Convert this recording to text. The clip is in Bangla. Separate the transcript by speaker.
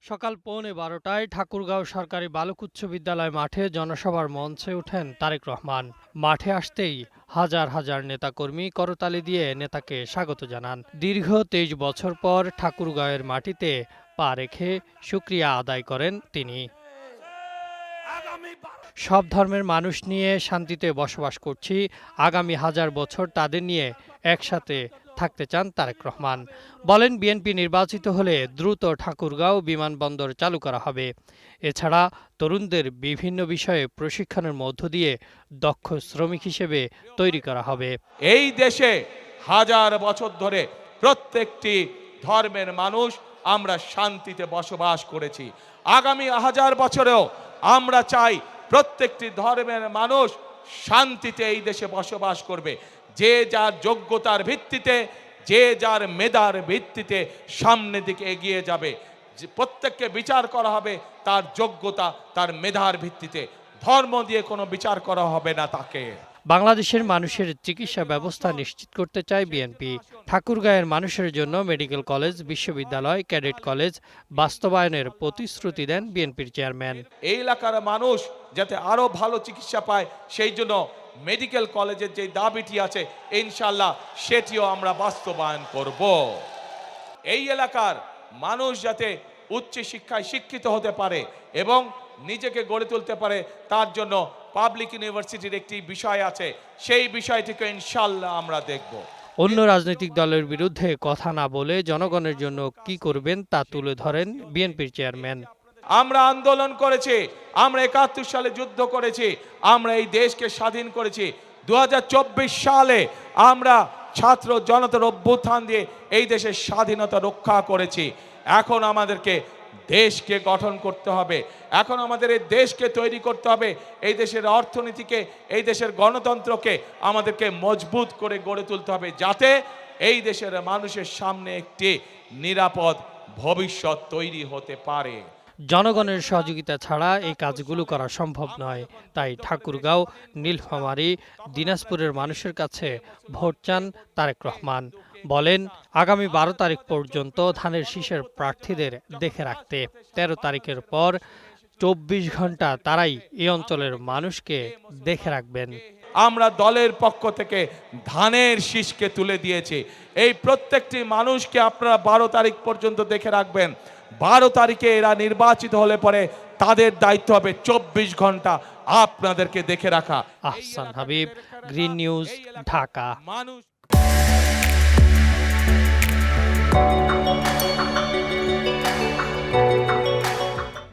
Speaker 1: সকাল 11:15টায় ঠাকুরগাঁও সরকারি বালক উচ্চ বিদ্যালয় মাঠে জনসভার মঞ্চে ওঠেন তারেক রহমান। মাঠে আসতেই হাজার হাজার নেতাকর্মী করতালি দিয়ে নেতাকে স্বাগত জানান। দীর্ঘ 23 বছর পর ঠাকুরগাঁওয়ের মাটিতে পা রেখে শুকরিয়া আদায় করেন তিনি। সব ধর্মের মানুষ নিয়ে শান্তিতে বসবাস করছি, আগামী হাজার বছর তাদের নিয়ে একসাথে থাকতে চান তারেক রহমান। বলেন, বিএনপি নির্বাচিত হলে দ্রুত ঠাকুরগাঁও বিমানবন্দর চালু করা হবে। এছাড়া তরুণদের বিভিন্ন বিষয়ে প্রশিক্ষণের মধ্য দিয়ে দক্ষ শ্রমিক হিসেবে তৈরি করা হবে।
Speaker 2: এই দেশে হাজার বছর ধরে প্রত্যেকটি ধর্মের মানুষ আমরা শান্তিতে বসবাস করেছি। আগামী হাজার বছরেও আমরা চাই প্রত্যেকটি ধর্মের মানুষ শান্তিতে এই দেশে বসবাস করবে। যে যার যোগ্যতার ভিত্তিতে, যে যার মেধার ভিত্তিতে সামনের দিকে এগিয়ে যাবে। প্রত্যেককে বিচার করা হবে তার যোগ্যতা, তার মেধার ভিত্তিতে। ধর্ম দিয়ে কোনো বিচার করা হবে না তাকে।
Speaker 1: বাংলাদেশের মানুষের চিকিৎসা ব্যবস্থা নিশ্চিত করতে চায় বিএনপি। ঠাকুরগাঁওয়ের মানুষের জন্য মেডিকেল কলেজ, বিশ্ববিদ্যালয়, ক্যাডেট কলেজ বাস্তবায়নের প্রতিশ্রুতি দেন বিএনপির চেয়ারম্যান।
Speaker 2: এই এলাকার মানুষ যাতে আরো ভালো চিকিৎসা পায়, সেই জন্য মেডিকেল কলেজের যে দাবিটি আছে ইনশাআল্লাহ সেটিও আমরা বাস্তবায়ন করব। এই এলাকার মানুষ যাতে উচ্চ শিক্ষায় শিক্ষিত হতে পারে এবং নিজেকে গড়ে তুলতে পারে, তার জন্য পাবলিক ইউনিভার্সিটির একটি বিষয় আছে, সেই বিষয়টিকে ইনশাআল্লাহ আমরা দেখব।
Speaker 1: অন্য রাজনৈতিক দলের বিরুদ্ধে কথা না বলে জনগণের জন্য কি করবেন তা তুলে ধরেন বিএনপির চেয়ারম্যান।
Speaker 2: আমরা আন্দোলন করেছি, আমরা ৭১ সালে যুদ্ধ করেছি, আমরা এই দেশকে স্বাধীন করেছি। ২০২৪ সালে আমরা ছাত্র জনতার অভ্যুত্থান দিয়ে এই দেশের স্বাধীনতা রক্ষা করেছি। এখন আমাদেরকে দেশকে গঠন করতে হবে, এখন আমাদের এই দেশকে তৈরি করতে হবে। এই দেশের অর্থনীতিকে, এই দেশের গণতন্ত্রকে আমাদেরকে মজবুত করে গড়ে তুলতে হবে, যাতে এই দেশের মানুষের সামনে একটি নিরাপদ ভবিষ্যৎ তৈরি হতে পারে।
Speaker 1: জনগণের সহযোগিতা ছাড়া এই কাজগুলো করা সম্ভব নয়। তাই ঠাকুরগাঁও, নীলফামারী, দিনাজপুরের মানুষের কাছে ভোট চান তারেক রহমান। বলেন, আগামী 12 তারিখ পর্যন্ত ধানের শীষের প্রার্থীদের দেখে রাখতে। 13 তারিখের পর 24 ঘন্টা তারাই এই অঞ্চলের মানুষকে দেখে রাখবেন।
Speaker 2: আমরা দলের পক্ষ থেকে ধানের শীষকে তুলে দিয়েছি। এই প্রত্যেকটি মানুষকে আপনারা 12 তারিখ পর্যন্ত দেখে রাখবেন। 12 তারিখে এরা নির্বাচিত হলে পরে তাদের দায়িত্ব হবে 24 ঘন্টা আপনাদেরকে দেখে রাখা।
Speaker 1: Ahsan Habib, green news, Dhaka.
Speaker 2: মানুষ